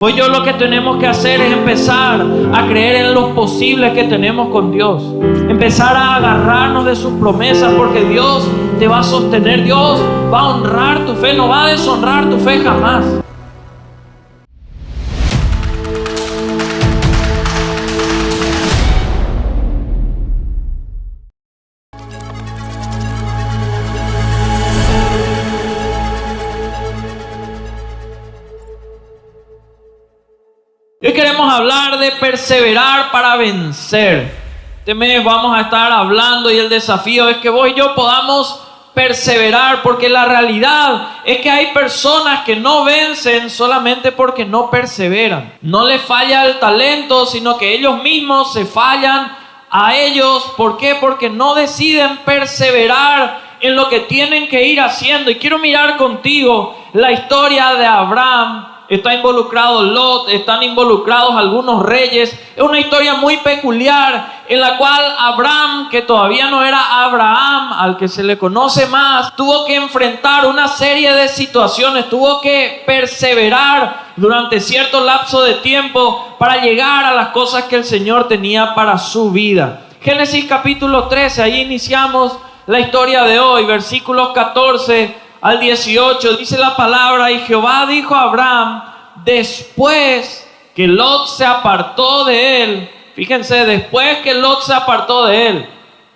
Hoy yo lo que tenemos que hacer es empezar a creer en los posibles que tenemos con Dios. Empezar a agarrarnos de sus promesas, porque Dios te va a sostener. Dios va a honrar tu fe, no va a deshonrar tu fe jamás. Hoy queremos hablar de perseverar para vencer. Este mes vamos a estar hablando y el desafío es que vos y yo podamos perseverar, porque la realidad es que hay personas que no vencen solamente porque no perseveran. No les falla el talento, sino que ellos mismos se fallan a ellos. ¿Por qué? Porque no deciden perseverar en lo que tienen que ir haciendo. Y quiero mirar contigo la historia de Abraham. Está involucrado Lot, están involucrados algunos reyes. Es una historia muy peculiar en la cual Abraham, que todavía no era Abraham, al que se le conoce más, tuvo que enfrentar una serie de situaciones, tuvo que perseverar durante cierto lapso de tiempo para llegar a las cosas que el Señor tenía para su vida. Génesis capítulo 13, ahí iniciamos la historia de hoy, versículos 14 al 18, dice la palabra: y Jehová dijo a Abraham, después que Lot se apartó de él, fíjense, después que Lot se apartó de él,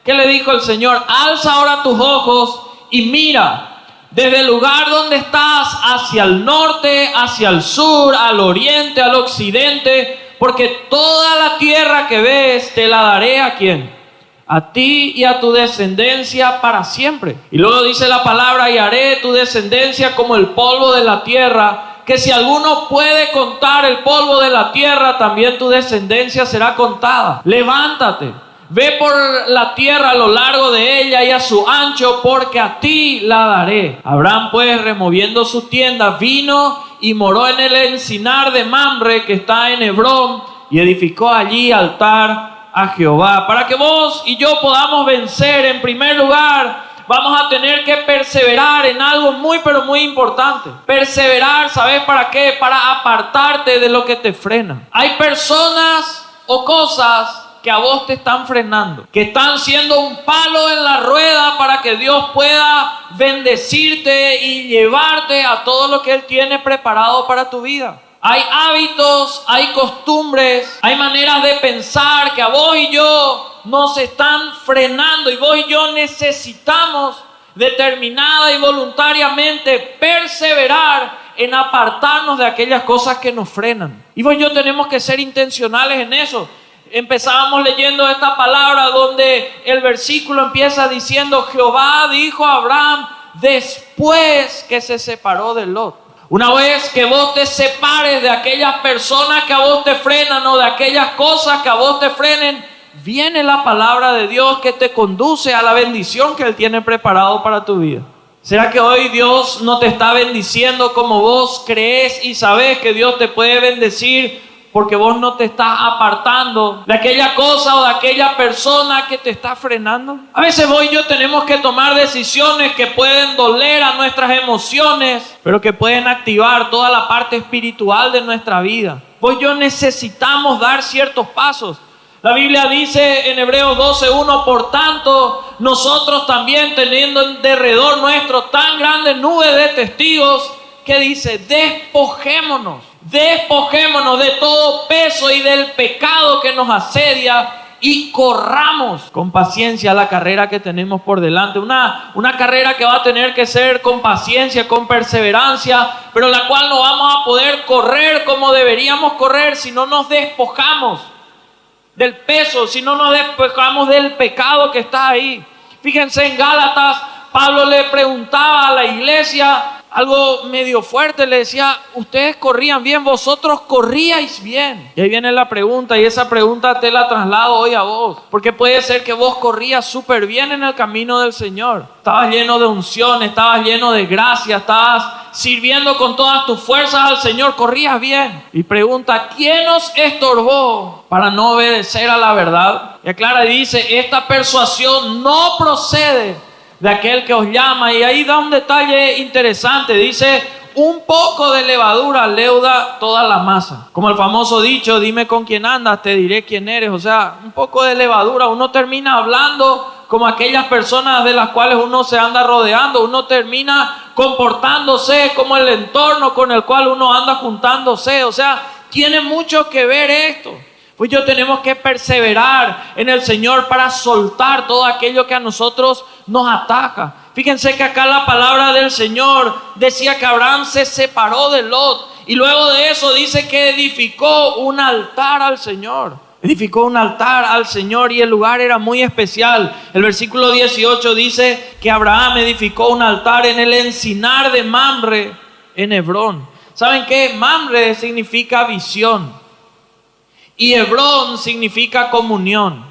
¿qué le dijo el Señor? Alza ahora tus ojos y mira, desde el lugar donde estás, hacia el norte, hacia el sur, al oriente, al occidente, porque toda la tierra que ves te la daré ¿a quién? A ti y a tu descendencia para siempre. Y luego dice la palabra: y haré tu descendencia como el polvo de la tierra, que si alguno puede contar el polvo de la tierra, también tu descendencia será contada. Levántate, ve por la tierra a lo largo de ella y a su ancho, porque a ti la daré. Abraham pues, removiendo su tienda, vino y moró en el encinar de Mamre, que está en Hebrón, y edificó allí altar a Jehová. Para que vos y yo podamos vencer, en primer lugar vamos a tener que perseverar en algo muy pero muy importante. Perseverar, ¿sabes para qué? Para apartarte de lo que te frena. Hay personas o cosas que a vos te están frenando, que están siendo un palo en la rueda para que Dios pueda bendecirte y llevarte a todo lo que Él tiene preparado para tu vida. Hay hábitos, hay costumbres, hay maneras de pensar que a vos y yo nos están frenando, y vos y yo necesitamos determinada y voluntariamente perseverar en apartarnos de aquellas cosas que nos frenan. Y vos y yo tenemos que ser intencionales en eso. Empezábamos leyendo esta palabra donde el versículo empieza diciendo: Jehová dijo a Abraham después que se separó de Lot. Una vez que vos te separes de aquellas personas que a vos te frenan, o de aquellas cosas que a vos te frenen, viene la palabra de Dios que te conduce a la bendición que Él tiene preparado para tu vida. ¿Será que hoy Dios no te está bendiciendo como vos crees y sabes que Dios te puede bendecir, porque vos no te estás apartando de aquella cosa o de aquella persona que te está frenando? A veces vos y yo tenemos que tomar decisiones que pueden doler a nuestras emociones, pero que pueden activar toda la parte espiritual de nuestra vida. Vos y yo necesitamos dar ciertos pasos. La Biblia dice en Hebreos 12:1: por tanto, nosotros también, teniendo en derredor nuestro tan grande nube de testigos, ¿qué dice? Despojémonos de todo peso y del pecado que nos asedia, y corramos con paciencia la carrera que tenemos por delante. Una carrera que va a tener que ser con paciencia, con perseverancia, pero la cual no vamos a poder correr como deberíamos correr si no nos despojamos del peso, si no nos despojamos del pecado que está ahí. Fíjense, en Gálatas, Pablo le preguntaba a la iglesia algo medio fuerte, le decía: ustedes corrían bien, vosotros corríais bien. Y ahí viene la pregunta, y esa pregunta te la traslado hoy a vos, porque puede ser que vos corrías súper bien en el camino del Señor, estabas lleno de unción, estabas lleno de gracia, estabas sirviendo con todas tus fuerzas al Señor, corrías bien. Y pregunta: ¿quién os estorbó para no obedecer a la verdad? Y aclara y dice: esta persuasión no procede de aquel que os llama. Y ahí da un detalle interesante, dice: un poco de levadura leuda toda la masa. Como el famoso dicho, dime con quién andas, te diré quién eres. O sea, un poco de levadura. Uno termina hablando como aquellas personas de las cuales uno se anda rodeando. Uno termina comportándose como el entorno con el cual uno anda juntándose. O sea, tiene mucho que ver esto. Pues yo tenemos que perseverar en el Señor para soltar todo aquello que a nosotros nos ataca. Fíjense que acá la palabra del Señor decía que Abraham se separó de Lot. Y luego de eso dice que edificó un altar al Señor. Edificó un altar al Señor y el lugar era muy especial. El versículo 18 dice que Abraham edificó un altar en el encinar de Mamre en Hebrón. ¿Saben qué? Mamre significa visión. Y Hebrón significa comunión.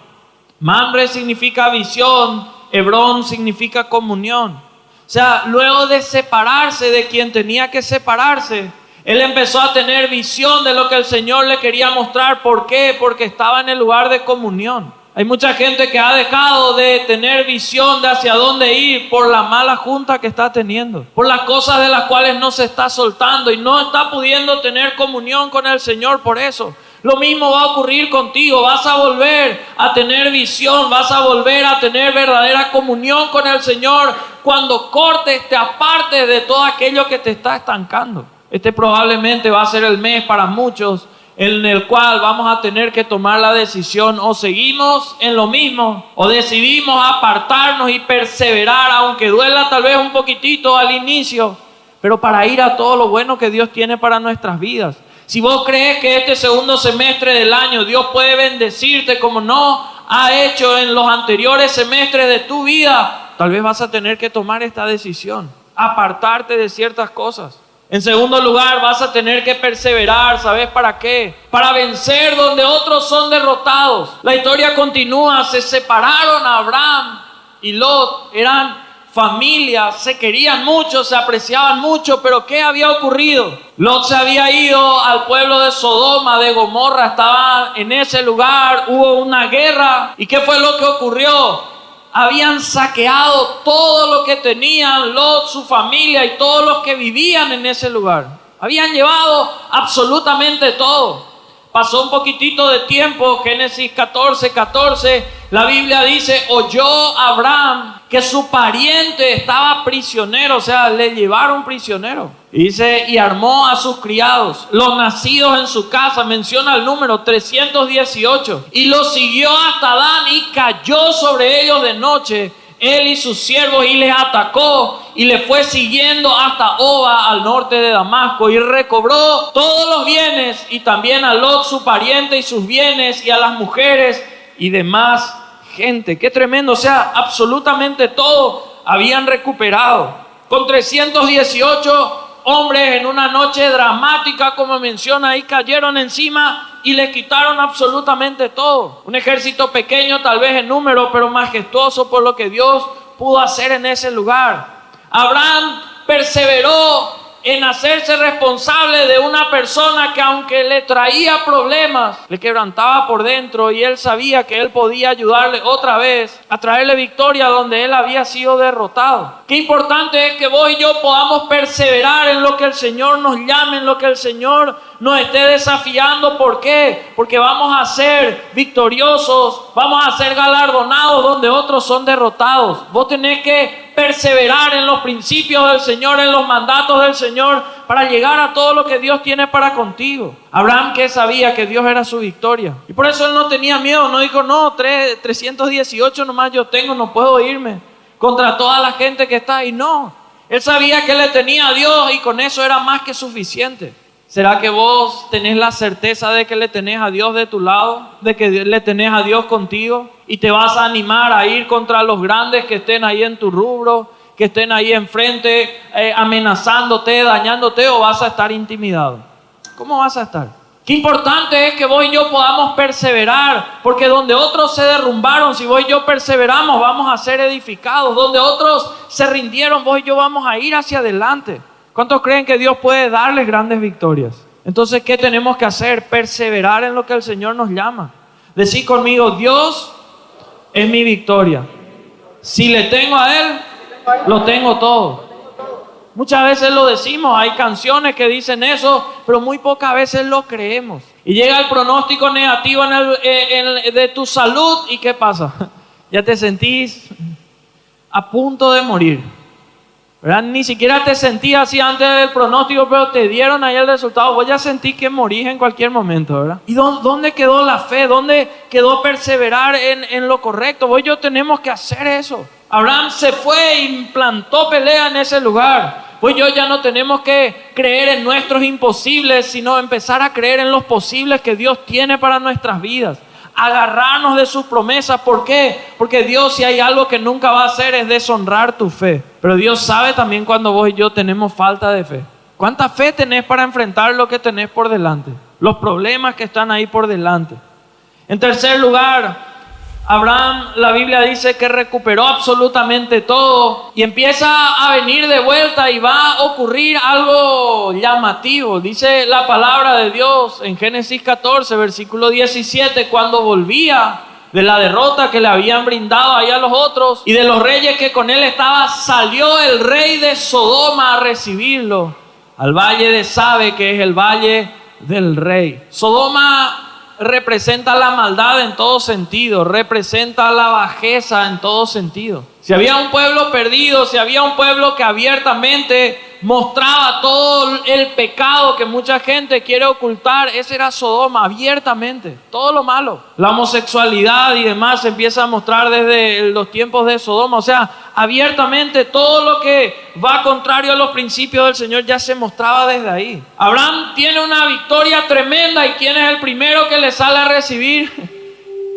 Mamre significa visión, Hebrón significa comunión. O sea, luego de separarse de quien tenía que separarse, él empezó a tener visión de lo que el Señor le quería mostrar. ¿Por qué? Porque estaba en el lugar de comunión. Hay mucha gente que ha dejado de tener visión de hacia dónde ir por la mala junta que está teniendo, por las cosas de las cuales no se está soltando y no está pudiendo tener comunión con el Señor por eso. Lo mismo va a ocurrir contigo. Vas a volver a tener visión, vas a volver a tener verdadera comunión con el Señor cuando cortes, te apartes de todo aquello que te está estancando. Este probablemente va a ser el mes para muchos en el cual vamos a tener que tomar la decisión: o seguimos en lo mismo o decidimos apartarnos y perseverar, aunque duela tal vez un poquitito al inicio, pero para ir a todo lo bueno que Dios tiene para nuestras vidas. Si vos crees que este segundo semestre del año Dios puede bendecirte como no ha hecho en los anteriores semestres de tu vida, tal vez vas a tener que tomar esta decisión, apartarte de ciertas cosas. En segundo lugar, vas a tener que perseverar. ¿Sabes para qué? Para vencer donde otros son derrotados. La historia continúa. Se separaron Abraham y Lot. Eran familias, se querían mucho, se apreciaban mucho, pero ¿qué había ocurrido? Lot se había ido al pueblo de Sodoma, de Gomorra, estaba en ese lugar, hubo una guerra. ¿Y qué fue lo que ocurrió? Habían saqueado todo lo que tenían Lot, su familia y todos los que vivían en ese lugar. Habían llevado absolutamente todo. Pasó un poquitito de tiempo, Génesis 14, la Biblia dice: oyó Abraham que su pariente estaba prisionero, o sea, le llevaron prisionero. Y dice, y armó a sus criados, los nacidos en su casa, menciona el número 318, y los siguió hasta Dan y cayó sobre ellos de noche, él y sus siervos, y les atacó y le fue siguiendo hasta Oba, al norte de Damasco, y recobró todos los bienes, y también a Lot su pariente y sus bienes, y a las mujeres y demás gente. Qué tremendo, o sea, absolutamente todo habían recuperado. Con 318 hombres en una noche dramática, como menciona ahí, cayeron encima y le quitaron absolutamente todo. Un ejército pequeño tal vez en número, pero majestuoso por lo que Dios pudo hacer en ese lugar. Abraham perseveró en hacerse responsable de una persona que, aunque le traía problemas, le quebrantaba por dentro, y él sabía que él podía ayudarle otra vez a traerle victoria donde él había sido derrotado. Qué importante es que vos y yo podamos perseverar en lo que el Señor nos llame, en lo que el Señor nos esté desafiando. ¿Por qué? Porque vamos a ser victoriosos, vamos a ser galardonados donde otros son derrotados. Vos tenés que perseverar en los principios del Señor, en los mandatos del Señor, para llegar a todo lo que Dios tiene para contigo. Abraham, que sabía que Dios era su victoria, y por eso él no tenía miedo. No dijo, no, 318 nomás yo tengo, no puedo irme contra toda la gente que está ahí. No, él sabía que le tenía a Dios y con eso era más que suficiente. ¿Será que vos tenés la certeza de que le tenés a Dios de tu lado? ¿De que le tenés a Dios contigo? ¿Y te vas a animar a ir contra los grandes que estén ahí en tu rubro, que estén ahí enfrente, amenazándote, dañándote, o vas a estar intimidado? ¿Cómo vas a estar? Qué importante es que vos y yo podamos perseverar, porque donde otros se derrumbaron, si vos y yo perseveramos, vamos a ser edificados. Donde otros se rindieron, vos y yo vamos a ir hacia adelante. ¿Cuántos creen que Dios puede darles grandes victorias? Entonces, ¿qué tenemos que hacer? Perseverar en lo que el Señor nos llama. Decid conmigo, Dios es mi victoria. Si le tengo a Él, lo tengo todo. Muchas veces lo decimos, hay canciones que dicen eso, pero muy pocas veces lo creemos. Y llega el pronóstico negativo de tu salud, ¿y qué pasa? Ya te sentís a punto de morir, ¿verdad? Ni siquiera te sentías así antes del pronóstico, pero te dieron ahí el resultado. Vos ya sentís que morís en cualquier momento, ¿verdad? ¿Y dónde quedó la fe? ¿Dónde quedó perseverar en lo correcto? Vos y yo tenemos que hacer eso. Abraham se fue y plantó pelea en ese lugar. Pues yo ya no tenemos que creer en nuestros imposibles, sino empezar a creer en los posibles que Dios tiene para nuestras vidas. Agarrarnos de sus promesas. ¿Por qué? Porque Dios, si hay algo que nunca va a hacer, es deshonrar tu fe. Pero Dios sabe también cuando vos y yo tenemos falta de fe. ¿Cuánta fe tenés para enfrentar lo que tenés por delante? Los problemas que están ahí por delante. En tercer lugar, Abraham, la Biblia dice que recuperó absolutamente todo y empieza a venir de vuelta y va a ocurrir algo llamativo. Dice la palabra de Dios en Génesis 14, versículo 17, cuando volvía de la derrota que le habían brindado ahí a los otros y de los reyes que con él estaba, salió el rey de Sodoma a recibirlo al valle de Sabe, que es el valle del rey. Sodoma representa la maldad en todo sentido, representa la bajeza en todo sentido. Si había un pueblo perdido, si había un pueblo que abiertamente mostraba todo el pecado que mucha gente quiere ocultar, ese era Sodoma, abiertamente, todo lo malo. La homosexualidad y demás se empieza a mostrar desde los tiempos de Sodoma, o sea, abiertamente todo lo que va contrario a los principios del Señor ya se mostraba desde ahí. Abraham tiene una victoria tremenda, y ¿quién es el primero que le sale a recibir?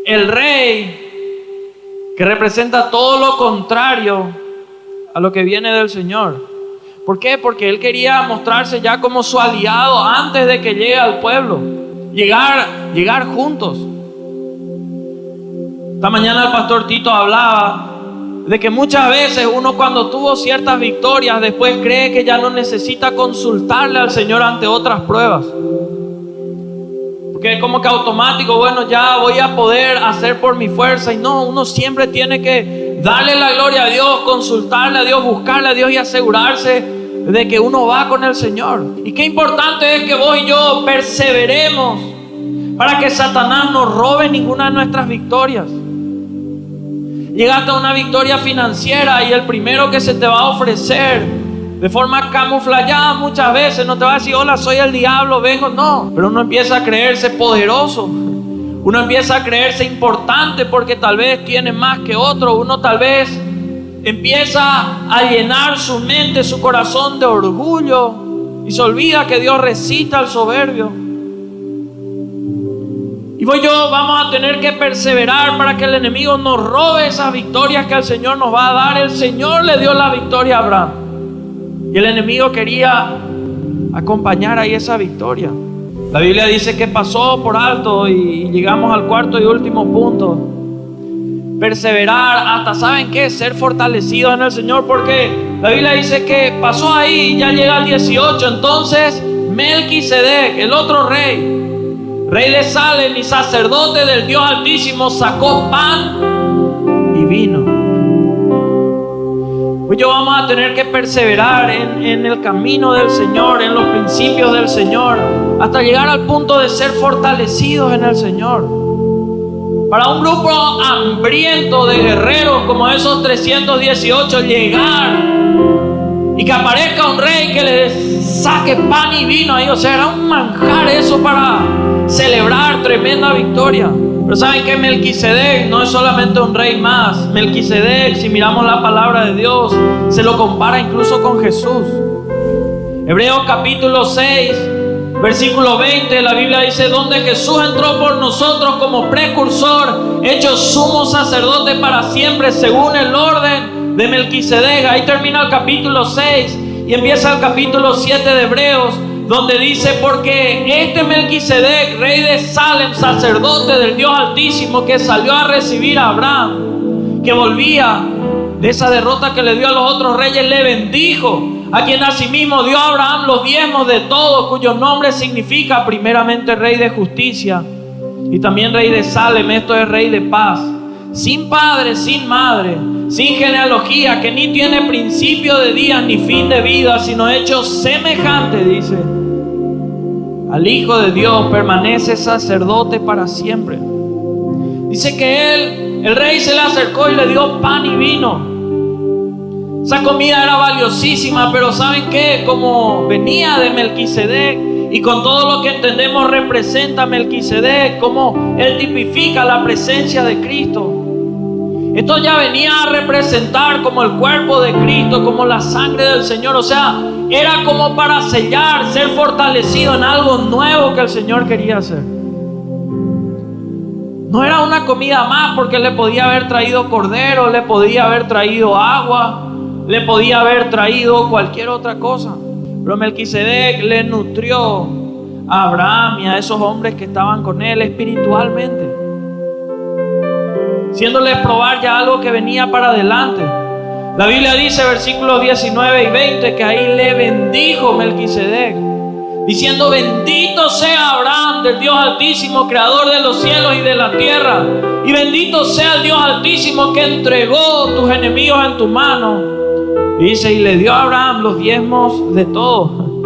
El rey, que representa todo lo contrario a lo que viene del Señor. ¿Por qué? Porque él quería mostrarse ya como su aliado antes de que llegue al pueblo. Llegar juntos. Esta mañana el pastor Tito hablaba de que muchas veces uno, cuando tuvo ciertas victorias, después cree que ya no necesita consultarle al Señor ante otras pruebas. Porque es como que automático, bueno, ya voy a poder hacer por mi fuerza. Y no, uno siempre tiene que darle la gloria a Dios, consultarle a Dios, buscarle a Dios y asegurarse de que uno va con el Señor. Y qué importante es que vos y yo perseveremos para que Satanás no robe ninguna de nuestras victorias. Llegaste a una victoria financiera y el primero que se te va a ofrecer de forma camuflada muchas veces no te va a decir: hola, soy el diablo, vengo. No, pero uno empieza a creerse poderoso. Uno empieza a creerse importante porque tal vez tiene más que otro. Uno tal vez empieza a llenar su mente, su corazón de orgullo y se olvida que Dios resiste al soberbio. Y vos y yo vamos a tener que perseverar para que el enemigo nos robe esas victorias que el Señor nos va a dar. El Señor le dio la victoria a Abraham y el enemigo quería acompañar ahí esa victoria. La Biblia dice que pasó por alto y llegamos al cuarto y último punto. Perseverar hasta, ¿saben qué? Ser fortalecidos en el Señor, porque la Biblia dice que pasó ahí y ya llega al 18. Entonces Melquisedec, el otro rey, rey de Salem y sacerdote del Dios Altísimo, sacó pan y vino. Pues yo vamos a tener que perseverar en el camino del Señor, en los principios del Señor, hasta llegar al punto de ser fortalecidos en el Señor. Para un grupo hambriento de guerreros como esos 318, llegar y que aparezca un rey que les saque pan y vino ahí, o sea, era un manjar eso para celebrar tremenda victoria. Pero ¿saben qué? Melquisedec no es solamente un rey más. Melquisedec, si miramos la palabra de Dios, se lo compara incluso con Jesús. Hebreos capítulo 6, versículo 20, la Biblia dice: donde Jesús entró por nosotros como precursor, hecho sumo sacerdote para siempre, según el orden de Melquisedec. Ahí termina el capítulo 6 y empieza el capítulo 7 de Hebreos, donde dice: porque este Melquisedec, rey de Salem, sacerdote del Dios Altísimo, que salió a recibir a Abraham, que volvía de esa derrota que le dio a los otros reyes, le bendijo, a quien asimismo dio a Abraham los diezmos de todo, cuyo nombre significa primeramente rey de justicia y también rey de Salem, esto es rey de paz, sin padre, sin madre, sin genealogía, que ni tiene principio de días ni fin de vida, sino hecho semejante, dice, al Hijo de Dios, permanece sacerdote para siempre. Dice que el rey se le acercó y le dio pan y vino. Esa comida era valiosísima, pero ¿saben qué? Como venía de Melquisedec, y con todo lo que entendemos representa a Melquisedec, como él tipifica la presencia de Cristo. Esto ya venía a representar como el cuerpo de Cristo, como la sangre del Señor. O sea, era como para sellar, ser fortalecido en algo nuevo que el Señor quería hacer. No era una comida más, porque le podía haber traído cordero, le podía haber traído agua, le podía haber traído cualquier otra cosa. Pero Melquisedec le nutrió a Abraham y a esos hombres que estaban con él espiritualmente, haciéndoles probar ya algo que venía para adelante. La Biblia dice, versículos 19 y 20, que ahí le bendijo Melquisedec, diciendo: bendito sea Abraham del Dios Altísimo, creador de los cielos y de la tierra, y bendito sea el Dios Altísimo que entregó tus enemigos en tu mano. Y dice, y le dio a Abraham los diezmos de todo.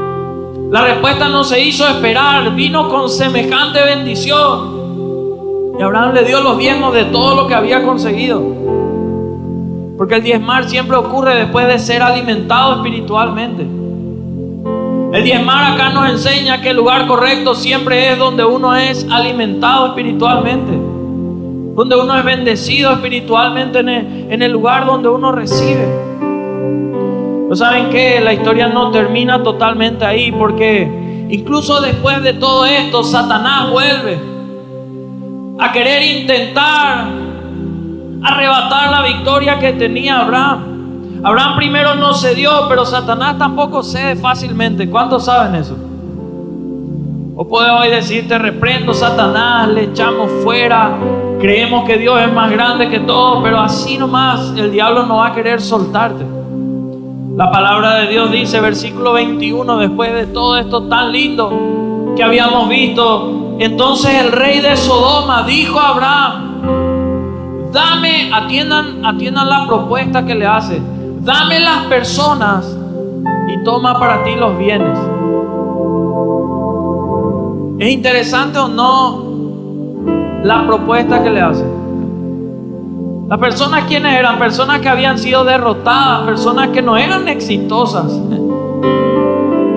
La respuesta no se hizo esperar, vino con semejante bendición. Y Abraham le dio los diezmos de todo lo que había conseguido. Porque el diezmar siempre ocurre después de ser alimentado espiritualmente. El diezmar acá nos enseña que el lugar correcto siempre es donde uno es alimentado espiritualmente, donde uno es bendecido espiritualmente, en el lugar donde uno recibe. ¿No saben qué? La historia no termina totalmente ahí, porque incluso después de todo esto, Satanás vuelve a querer intentar arrebatar la victoria que tenía Abraham. Abraham primero no cedió, pero Satanás tampoco cede fácilmente. ¿Cuántos saben eso? O podemos hoy decir: te reprendo, Satanás, le echamos fuera, creemos que Dios es más grande que todo, pero así nomás el diablo no va a querer soltarte. La palabra de Dios dice, versículo 21, después de todo esto tan lindo que habíamos visto, entonces el rey de Sodoma dijo a Abraham: dame, atiendan la propuesta que le hace, dame las personas y toma para ti los bienes. ¿Es interesante o no la propuesta que le hace? Las personas, ¿quiénes eran? Personas que habían sido derrotadas, personas que no eran exitosas.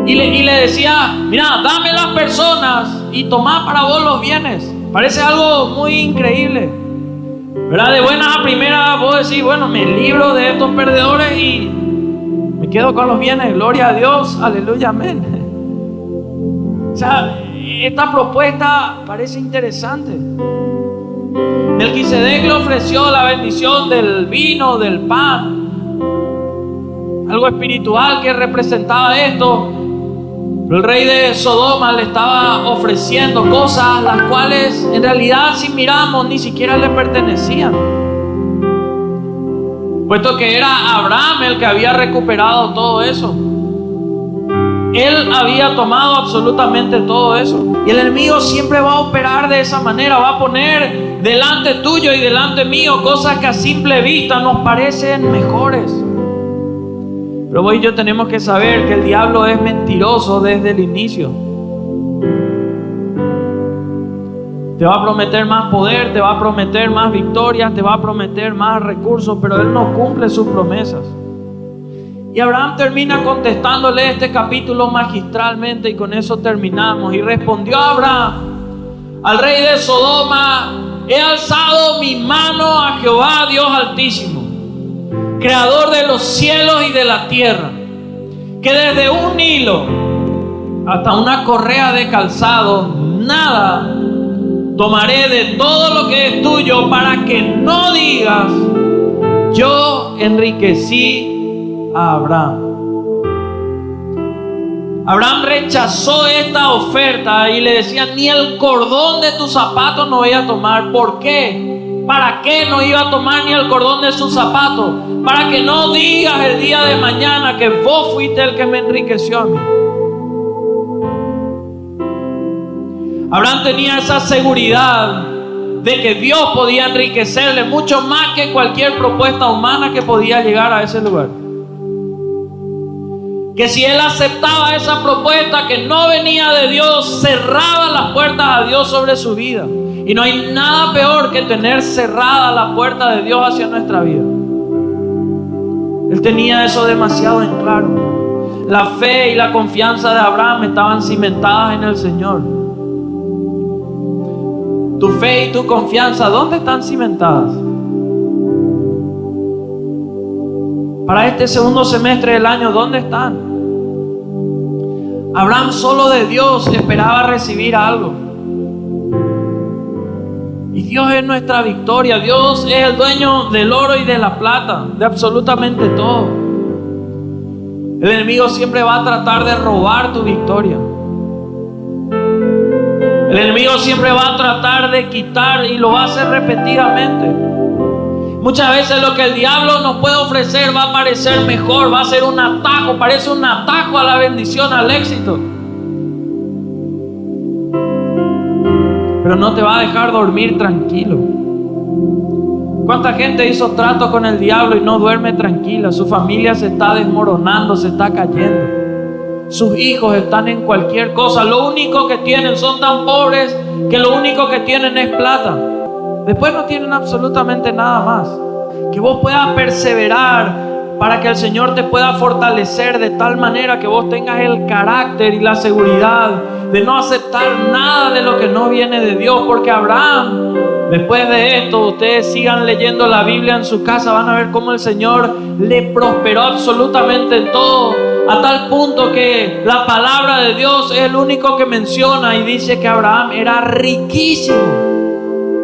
Y le decía: mira, dame las personas y toma para vos los bienes. Parece algo muy increíble, ¿verdad? De buenas a primeras vos decís: bueno, me libro de estos perdedores y me quedo con los bienes. Gloria a Dios, aleluya, amén. O sea, esta propuesta parece interesante. Melquisedec le ofreció la bendición del vino, del pan, algo espiritual que representaba esto. Pero el rey de Sodoma le estaba ofreciendo cosas las cuales en realidad, si miramos, ni siquiera le pertenecían, puesto que era Abraham el que había recuperado todo eso. Él había tomado absolutamente todo eso. Y el enemigo siempre va a operar de esa manera. Va a poner delante tuyo y delante mío cosas que a simple vista nos parecen mejores. Pero vos y yo tenemos que saber que el diablo es mentiroso desde el inicio. Te va a prometer más poder, te va a prometer más victorias, te va a prometer más recursos, pero él no cumple sus promesas. Y Abraham termina contestándole este capítulo magistralmente, y con eso terminamos. Y respondió Abraham al rey de Sodoma: he alzado mi mano a Jehová Dios Altísimo, creador de los cielos y de la tierra, que desde un hilo hasta una correa de calzado nada tomaré de todo lo que es tuyo, para que no digas: yo enriquecí a Abraham. Abraham rechazó esta oferta y le decía: ni el cordón de tus zapatos no voy a tomar. ¿Por qué? ¿Para qué no iba a tomar ni el cordón de sus zapatos? Para que no digas el día de mañana que vos fuiste el que me enriqueció a mí. Abraham tenía esa seguridad de que Dios podía enriquecerle mucho más que cualquier propuesta humana que podía llegar a ese lugar. Que si él aceptaba esa propuesta que no venía de Dios, cerraba las puertas a Dios sobre su vida. Y no hay nada peor que tener cerrada la puerta de Dios hacia nuestra vida. Él tenía eso demasiado en claro. La fe y la confianza de Abraham estaban cimentadas en el Señor. Tu fe y tu confianza, ¿dónde están cimentadas? Para este segundo semestre del año, ¿dónde están? Abraham solo de Dios esperaba recibir algo. Y Dios es nuestra victoria. Dios es el dueño del oro y de la plata, de absolutamente todo. El enemigo siempre va a tratar de robar tu victoria. El enemigo siempre va a tratar de quitar y lo va a hacer repetidamente. Muchas veces lo que el diablo nos puede ofrecer va a parecer mejor, va a ser un atajo, parece un atajo a la bendición, al éxito. Pero no te va a dejar dormir tranquilo. ¿Cuánta gente hizo trato con el diablo y no duerme tranquila? Su familia se está desmoronando, se está cayendo. Sus hijos están en cualquier cosa. Lo único que tienen, son tan pobres que lo único que tienen es plata. Después no tienen absolutamente nada más. Que vos puedas perseverar para que el Señor te pueda fortalecer de tal manera que vos tengas el carácter y la seguridad de no aceptar nada de lo que no viene de Dios. Porque Abraham, después de esto, ustedes sigan leyendo la Biblia en su casa, van a ver cómo el Señor le prosperó absolutamente en todo, a tal punto que la palabra de Dios es el único que menciona y dice que Abraham era riquísimo.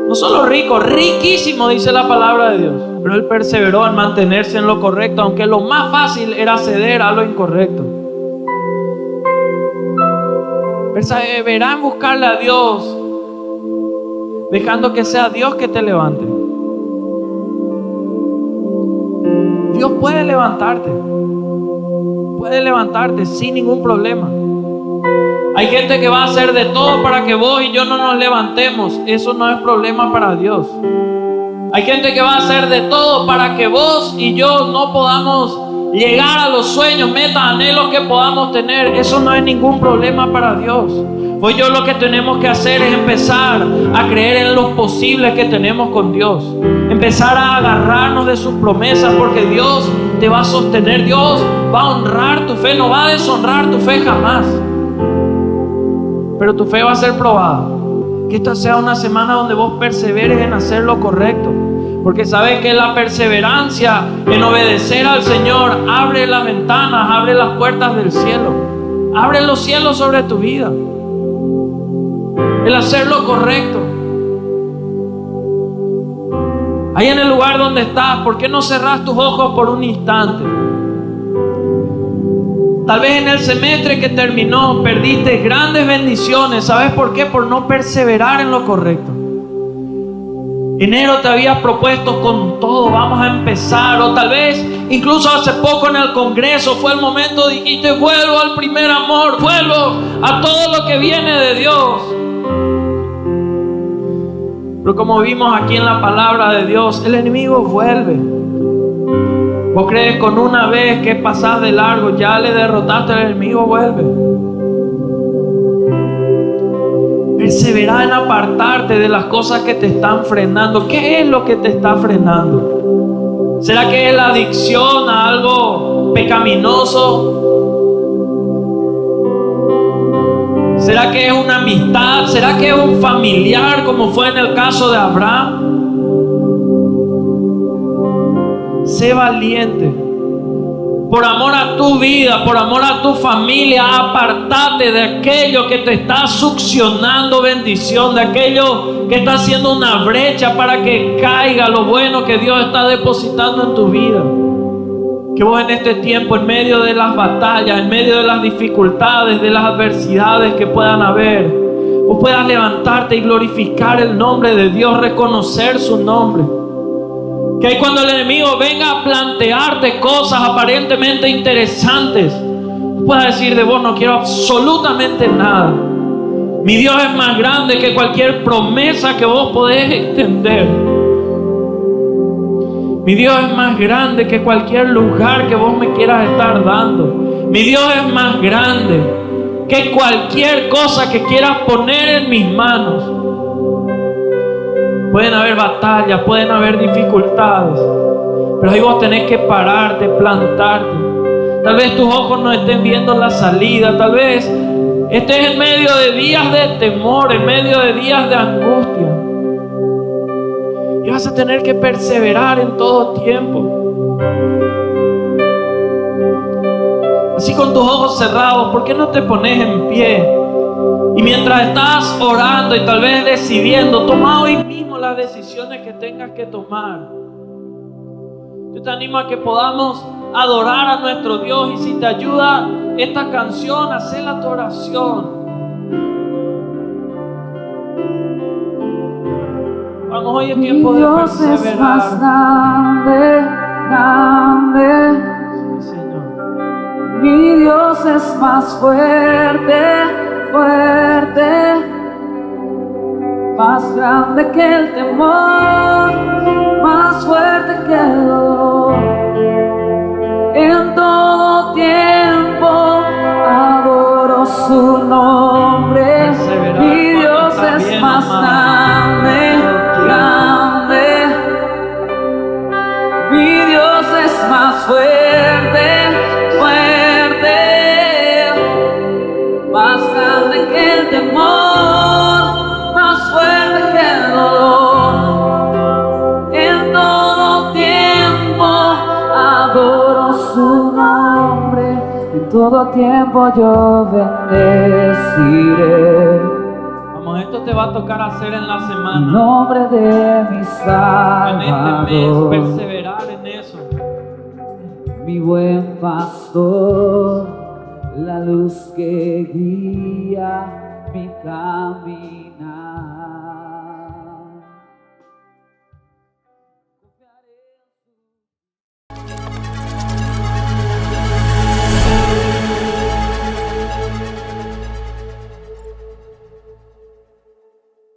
No solo rico, riquísimo, dice la palabra de Dios. Pero él perseveró en mantenerse en lo correcto, aunque lo más fácil era ceder a lo incorrecto. Perseverá en buscarle a Dios, dejando que sea Dios que te levante. Dios puede levantarte sin ningún problema. Hay gente que va a hacer de todo para que vos y yo no nos levantemos. Eso no es problema para Dios. Hay gente que va a hacer de todo para que vos y yo no podamos llegar a los sueños, metas, anhelos que podamos tener. Eso no es ningún problema para Dios. Pues yo lo que tenemos que hacer es empezar a creer en los posibles que tenemos con Dios. Empezar a agarrarnos de sus promesas, porque Dios te va a sostener. Dios va a honrar tu fe, no va a deshonrar tu fe jamás. Pero tu fe va a ser probada. Que esta sea una semana donde vos perseveres en hacer lo correcto. Porque sabes que la perseverancia en obedecer al Señor abre las ventanas, abre las puertas del cielo. Abre los cielos sobre tu vida. El hacer lo correcto. Ahí en el lugar donde estás, ¿por qué no cerrás tus ojos por un instante? Tal vez en el semestre que terminó perdiste grandes bendiciones. ¿Sabes por qué? Por no perseverar en lo correcto. Enero te habías propuesto con todo, vamos a empezar. O tal vez incluso hace poco en el Congreso fue el momento, dijiste, vuelvo al primer amor, vuelvo a todo lo que viene de Dios. Pero como vimos aquí en la palabra de Dios, el enemigo vuelve. ¿Vos crees con una vez que pasás de largo ya le derrotaste al enemigo? Vuelve. Persevera en apartarte de las cosas que te están frenando. ¿Qué es lo que te está frenando? ¿Será que es la adicción a algo pecaminoso? ¿Será que es una amistad? ¿Será que es un familiar, como fue en el caso de Abraham? Sé valiente. Por amor a tu vida, por amor a tu familia, apartate de aquello que te está succionando bendición, de aquello que está haciendo una brecha para que caiga lo bueno que Dios está depositando en tu vida. Que vos en este tiempo, en medio de las batallas, en medio de las dificultades, de las adversidades que puedan haber, vos puedas levantarte y glorificar el nombre de Dios, reconocer su nombre. Que ahí cuando el enemigo venga a plantearte cosas aparentemente interesantes, puedas decir de vos, no quiero absolutamente nada. Mi Dios es más grande que cualquier promesa que vos podés extender. Mi Dios es más grande que cualquier lugar que vos me quieras estar dando. Mi Dios es más grande que cualquier cosa que quieras poner en mis manos. Pueden haber batallas, pueden haber dificultades, pero ahí vos tenés que pararte, plantarte. Tal vez tus ojos no estén viendo la salida, tal vez estés en medio de días de temor, en medio de días de angustia. Y vas a tener que perseverar en todo tiempo. Así con tus ojos cerrados, ¿por qué no te pones en pie? Y mientras estás orando y tal vez decidiendo, toma hoy mismo las decisiones que tengas que tomar. Yo te animo a que podamos adorar a nuestro Dios, y si te ayuda esta canción, hacela tu oración. Vamos, hoy es tiempo de Dios perseverar. es más grande, grande. Sí, Señor. Mi Dios es más fuerte, fuerte. Más grande que el temor, más fuerte que el dolor. En todo tiempo adoro su nombre. Mi Dios es más grande, grande. Mi Dios es más fuerte, fuerte. Más grande que el temor, más fuerte que el dolor. En todo tiempo adoro su nombre. En todo tiempo yo bendeciré Vamos, esto te va a tocar hacer en la el semana, nombre de mi en este mes, Salvador. perseverar en eso. Mi buen pastor, la luz que guía mi camino.